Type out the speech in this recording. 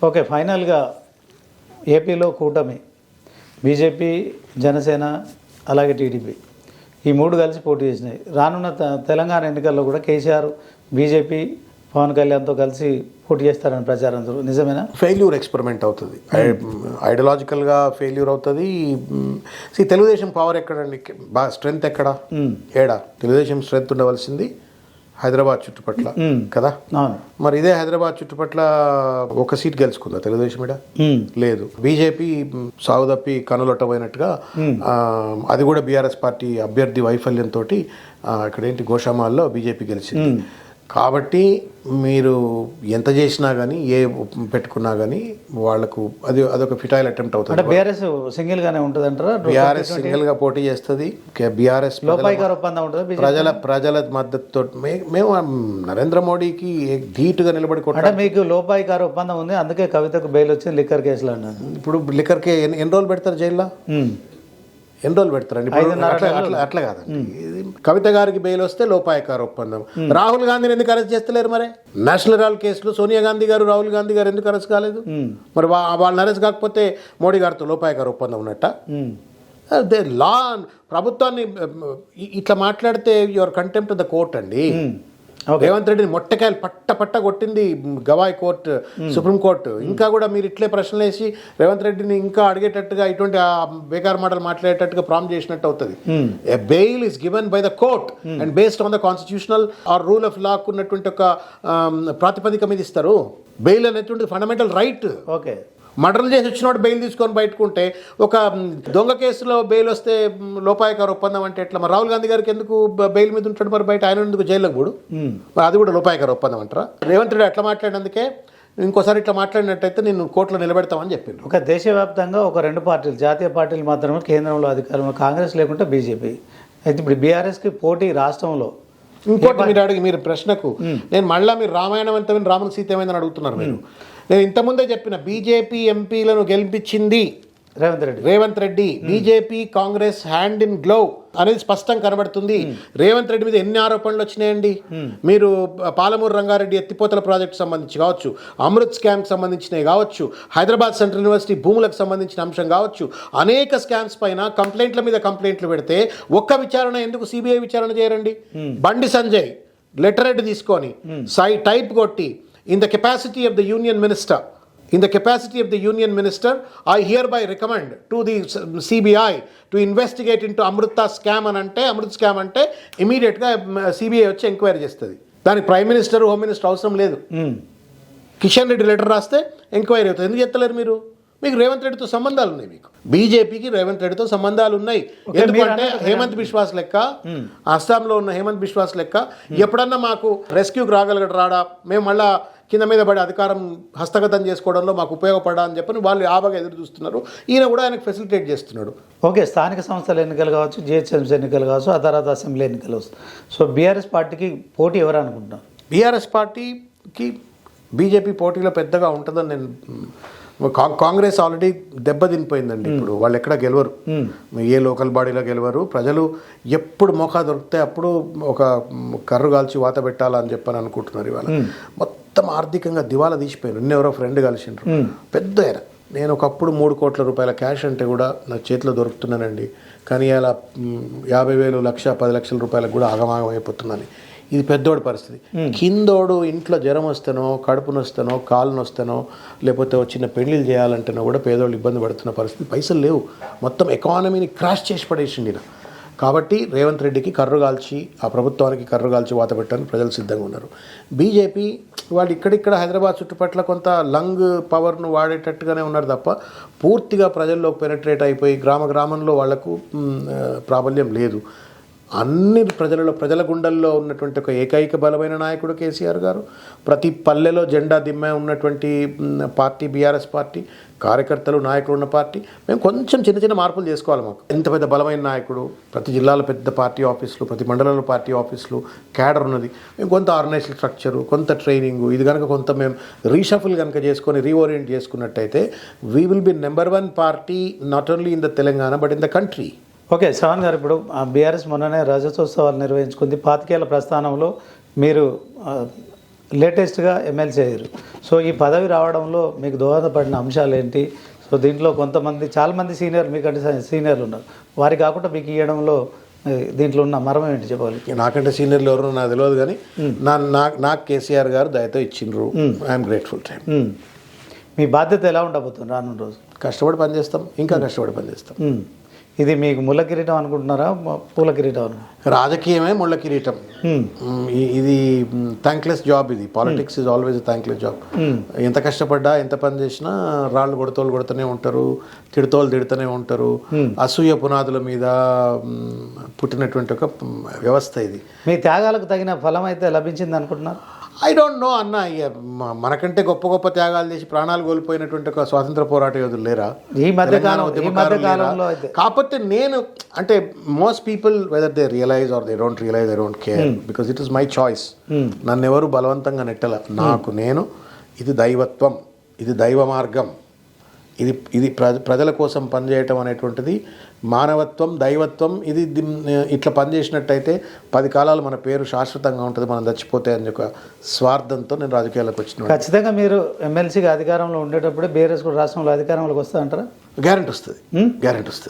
Okay, ఫైనల్గా ఏపీలో కూటమి బీజేపీ, జనసేన అలాగే టీడీపీ ఈ మూడు కలిసి పోటీ చేసినాయి. రానున్న తెలంగాణ ఎన్నికల్లో కూడా కేసీఆర్ బీజేపీ పవన్ కళ్యాణ్తో కలిసి పోటీ చేస్తారని ప్రచారం నిజమేనా? ఫెయిల్యూర్ ఎక్స్పెరిమెంట్ అవుతుంది, ఐడియాలజికల్గా ఫెయిల్యూర్ అవుతుంది. తెలుగుదేశం పవర్ ఎక్కడండి, బాగా స్ట్రెంగ్త్ ఎక్కడ? ఏడా తెలుగుదేశం స్ట్రెంగ్త్ ఉండవలసింది హైదరాబాద్ చుట్టుపట్ల కదా. మరి ఇదే హైదరాబాద్ చుట్టుపట్ల ఒక సీట్ గెలుచుకుందా తెలుగుదేశం? లేదు. బీజేపీ సాగుదప్పి కనులొట్టబోయినట్టుగా అది కూడా బీఆర్ఎస్ పార్టీ అభ్యర్థి వైఫల్యంతో ఇక్కడ ఏంటి గోషామాల్లో బీజేపీ గెలిచింది. కాబట్టి మీరు ఎంత చేసినా కానీ ఏ పెట్టుకున్నా కానీ వాళ్లకు అదొక ఫిటైల్ అటెంప్ట్ అవుతుంది. బీఆర్ఎస్ సింగిల్ గానే ఉంటుంది అంటారా? బీఆర్ఎస్ సింగిల్ గా పోటీ చేస్తుంది. బీఆర్ఎస్ ప్రజల మద్దతుతో మేము నరేంద్ర మోడీకి ధీటుగా నిలబడి కొట్టాలి. మీకు లోపాయికార ఒప్పందం ఉంది, అందుకే కవితకు బెయిల్ వచ్చింది లిక్కర్ కేసులో అన్నాను. ఇప్పుడు లిక్కర్ కే ఎన్ని రోజులు పెడతారు జైల్లో? ఎన్ని రోజులు పెడతారండి? అట్లా కాదండి. కవిత గారికి బెయిల్ వస్తే లోపాయకార ఒప్పందం. రాహుల్ గాంధీని ఎందుకు అరెస్ట్ చేస్తలేరు? మరి నేషనల్ హెరాల్డ్ కేసులో సోనియా గాంధీ గారు, రాహుల్ గాంధీ గారు ఎందుకు అరెస్ట్ కాలేదు? మరి వాళ్ళని అరెస్ట్ కాకపోతే మోడీ గారితో లోపాయకార ఒప్పందం ఉన్నట్ట? దే లా ప్రభుత్వాన్ని ఇట్లా మాట్లాడితే యువర్ కంటెంప్ట్ ద కోర్ట్ అండి. రేవంత్ రెడ్డిని మొట్టకాయలు పట్ట కొట్టింది గవాయ్ కోర్టు, సుప్రీంకోర్టు. ఇంకా కూడా మీరు ఇట్లే ప్రశ్నలు వేసి రేవంత్ రెడ్డిని ఇంకా అడిగేటట్టుగా ఇటువంటి బేకార్ మాటలు మాట్లాడేటట్టుగా ప్రాంప్ట్ చేసినట్టు అవుతుంది. A bail is given by the court and based on the constitutional or rule of law ఉన్నటువంటి ఒక ప్రాతిపదిక మీద ఇస్తారు. బెయిల్ అనేటువంటి ఫండమెంటల్ రైట్. ఓకే, మర్డర్లు చేసి వచ్చినోడు బెయిల్ తీసుకొని బయటకుంటే, ఒక దొంగ కేసులో బెయిల్ వస్తే లోపాయకార ఒప్పందం అంటే ఎట్లా? మరి రాహుల్ గాంధీ గారికి ఎందుకు బెయిల్ మీద ఉంటాడు మరి బయట? ఆయన ఎందుకు జైల్లోకి పోడు? మరి అది కూడా లోపాయకార ఒప్పందం అంటారా? రేవంత్ రెడ్డి అట్లా మాట్లాడినందుకే ఇంకోసారి ఇట్లా మాట్లాడినట్టయితే నేను కోర్టులో నిలబెడతామని చెప్పిండు. ఒక దేశవ్యాప్తంగా ఒక రెండు పార్టీలు, జాతీయ పార్టీలు మాత్రమే కేంద్రంలో అధికారంలో, కాంగ్రెస్ లేకుంటే బీజేపీ. అయితే ఇప్పుడు బీఆర్ఎస్కి పోటీ రాష్ట్రంలో. ఇంకోటి మీరు ప్రశ్నకు నేను మళ్ళీ మీరు రామాయణం ఎంతమైంది, రాముని సీత ఏమైందని అడుగుతున్నారు మీరు. నేను ఇంతకుముందే చెప్పిన బీజేపీ ఎంపీలను గెలిపించింది Revanth Reddy. BJP Congress hand in glove అనేది స్పష్టంగా కనబడుతుంది. రేవంత్ రెడ్డి మీద ఎన్ని ఆరోపణలు వచ్చినాయండి? మీరు పాలమూరు రంగారెడ్డి ఎత్తిపోతల ప్రాజెక్టు సంబంధించి కావచ్చు, అమృత్ స్కామ్కి సంబంధించినవి కావచ్చు, హైదరాబాద్ సెంట్రల్ యూనివర్సిటీ భూములకు సంబంధించిన అంశం కావచ్చు, అనేక స్కామ్స్ పైన కంప్లైంట్ల మీద కంప్లైంట్లు పెడితే ఒక్క విచారణ ఎందుకు సిబిఐ విచారణ చేయరండి? బండి సంజయ్ లెటర్ హెడ్ తీసుకొని టైప్ కొట్టి In the capacity of the union minister, I hereby recommend to the CBI to investigate into Amrita scam and Amrut scam ante immediate ga CBI వచ్చి ఎంక్వైరీ చేస్తుంది. దానికి ప్రైమ్ మినిస్టర్, హోమ్ మినిస్టర్ అవసరం లేదు. Kishan Reddy letter రాస్తే enquiry అవుతుంది. ఎందుకు చెప్తలేరు మీరు? మీకు రేవంత్ రెడ్డితో సంబంధాలు ఉన్నాయి. మీకు బీజేపీకి రేవంత్ రెడ్డితో సంబంధాలు ఉన్నాయి. ఎందుకంటే హేమంత్ బిశ్వాస్ లెక్క, అస్సాంలో ఉన్న హేమంత్ బిశ్వాస్ లెక్క ఎప్పుడన్నా మాకు రెస్క్యూకి రాడా, మేము మళ్ళా కింద మీద పడి అధికారం హస్తగతం చేసుకోవడంలో మాకు ఉపయోగపడా అని చెప్పని వాళ్ళు ఆబాగా ఎదురు చూస్తున్నారు. ఈయన కూడా ఆయనకు ఫెసిలిటేట్ చేస్తున్నాడు. ఓకే, స్థానిక సంస్థల ఎన్నికలు కావచ్చు, జిహెచ్ఎంసీ ఎన్నికలు కావచ్చు, ఆ తర్వాత అసెంబ్లీ ఎన్నికలు వస్తాయి. సో బీఆర్ఎస్ పార్టీకి పోటీ ఎవరు అనుకుంటున్నారు? బీఆర్ఎస్ పార్టీకి బీజేపీ పోటీలో పెద్దగా ఉంటుందని నేను, కాంగ్రెస్ ఆల్రెడీ దెబ్బతినిపోయిందండి. ఇప్పుడు వాళ్ళు ఎక్కడ గెలవరు, ఏ లోకల్ బాడీలో గెలవరు. ప్రజలు ఎప్పుడు మోకా దొరికితే అప్పుడు ఒక కర్రు కాల్చి వాత పెట్టాలని చెప్పని అనుకుంటున్నారు. ఇవాళ మొత్తం ఆర్థికంగా దివాలా తీసిపోయారు. నిన్నెవరో ఫ్రెండ్ కలిసిండ్రు, పెద్ద ఆయన. నేను ఒకప్పుడు 3 కోట్ల రూపాయల క్యాష్ అంటే కూడా నా చేతిలో దొరుకుతున్నానండి, కానీ అలా 50,000, 1,00,000, 10 లక్షల రూపాయలకు కూడా ఆగమాగం అయిపోతుందని. ఇది పెద్దోడి పరిస్థితి. కిందోడు ఇంట్లో జ్వరం వస్తానో, కడుపు నొస్తానో, కాలు నొస్తానో, లేకపోతే చిన్న పెళ్లిళ్ళు చేయాలంటేనో కూడా పేదోళ్ళు ఇబ్బంది పడుతున్న పరిస్థితి. పైసలు లేవు, మొత్తం ఎకానమీని క్రాష్ చేసి పడేసింది. కాబట్టి రేవంత్ రెడ్డికి కర్రుగాల్చి, ఆ ప్రభుత్వానికి కర్రుగాల్చి వాత పెట్టడానికి ప్రజలు సిద్ధంగా ఉన్నారు. బీజేపీ వాళ్ళు ఇక్కడిక్కడ హైదరాబాద్ చుట్టుపట్ల కొంత లంగ్ పవర్ను వాడేటట్టుగానే ఉన్నారు తప్ప పూర్తిగా ప్రజల్లోకి పెనట్రేట్ అయిపోయి గ్రామంలో వాళ్లకు ప్రాబల్యం లేదు. అన్ని ప్రజల గుండెల్లో ఉన్నటువంటి ఒక ఏకైక బలమైన నాయకుడు కేసీఆర్ గారు. ప్రతి పల్లెలో జెండా దిమ్మ ఉన్నటువంటి పార్టీ బీఆర్ఎస్ పార్టీ. కార్యకర్తలు, నాయకులు ఉన్న పార్టీ. మేము కొంచెం చిన్న మార్పులు చేసుకోవాలి. మాకు ఎంత పెద్ద బలమైన నాయకుడు, ప్రతి జిల్లాలో పెద్ద పార్టీ ఆఫీసులు, ప్రతి మండలంలో పార్టీ ఆఫీసులు, క్యాడర్ ఉన్నది. మేము కొంత ఆర్గనైజేషన్ స్ట్రక్చరు, కొంత ట్రైనింగు, ఇది కనుక కొంత మేము రీషఫుల్ కనుక చేసుకొని రీఓరియంట్ చేసుకున్నట్టయితే we will be number 1 party not only in the Telangana but in the country. Okay, Shravan గారు, ఇప్పుడు బీఆర్ఎస్ మొన్ననే రజతోత్సవాలు నిర్వహించుకుంది. 25 ఏళ్ల ప్రస్థానంలో మీరు లేటెస్ట్గా ఎమ్మెల్సీ అయ్యారు. సో ఈ పదవి రావడంలో మీకు దోహదపడిన అంశాలు ఏంటి? సో దీంట్లో కొంతమంది చాలామంది సీనియర్ మీకంటే సీనియర్లు ఉన్నారు, వారి కాకుండా మీకు ఇవ్వడంలో దీంట్లో ఉన్న మర్మం ఏంటి చెప్పాలి? నాకంటే సీనియర్లు ఎవరు నాకు తెలియదు, కానీ నాకు కేసీఆర్ గారు దయతో ఇచ్చిండ్రు. I'm grateful time. మీ బాధ్యత ఎలా ఉండబోతుంది రానున్న రోజు? కష్టపడి పనిచేస్తాం, ఇంకా కష్టపడి పనిచేస్తాం. ఇది మీకు ముళ్ళ కిరీటం అనుకుంటున్నారా, పూల కిరీటం అనుకుంటున్నారా? రాజకీయమే ముళ్ళ కిరీటం. ఇది థ్యాంక్లెస్ జాబ్. ఇది politics is always thankless job. ఎంత కష్టపడ్డా, ఎంత పని చేసినా రాళ్ళు కొడుతూనే ఉంటారు, తిడుతూనే ఉంటారు. అసూయ పునాదుల మీద పుట్టినటువంటి ఒక వ్యవస్థ ఇది. మీ త్యాగాలకు తగిన ఫలం అయితే లభించింది అనుకుంటున్నారు? ఐ డోంట్ నో అన్న. మనకంటే గొప్ప గొప్ప త్యాగాలు చేసి ప్రాణాలు కోల్పోయినటువంటి ఒక స్వాతంత్ర పోరాట యోధులు లేరా? ఈ మధ్య కాలంలో అయితే. కాకపోతే నేను అంటే most people whether they realise or they don't realise, I don't care, because it is my choice. నన్ను ఎవరు బలవంతంగా నెట్టల. నాకు నేను, ఇది దైవత్వం, ఇది దైవ మార్గం, ఇది ప్రజల కోసం పనిచేయటం అనేటువంటిది మానవత్వం, దైవత్వం. ఇది ఇట్లా పనిచేసినట్టయితే 10 కాలాలు మన పేరు శాశ్వతంగా ఉంటుంది, మనం చచ్చిపోతే అని ఒక స్వార్థంతో నేను రాజకీయాలకు వచ్చిన. ఖచ్చితంగా మీరు ఎమ్మెల్సీగా అధికారంలో ఉండేటప్పుడే బీఆర్ఎస్ కూడా రాష్ట్రంలో అధికారంలోకి వస్తా అంటారా? గ్యారెంటీ వస్తుంది.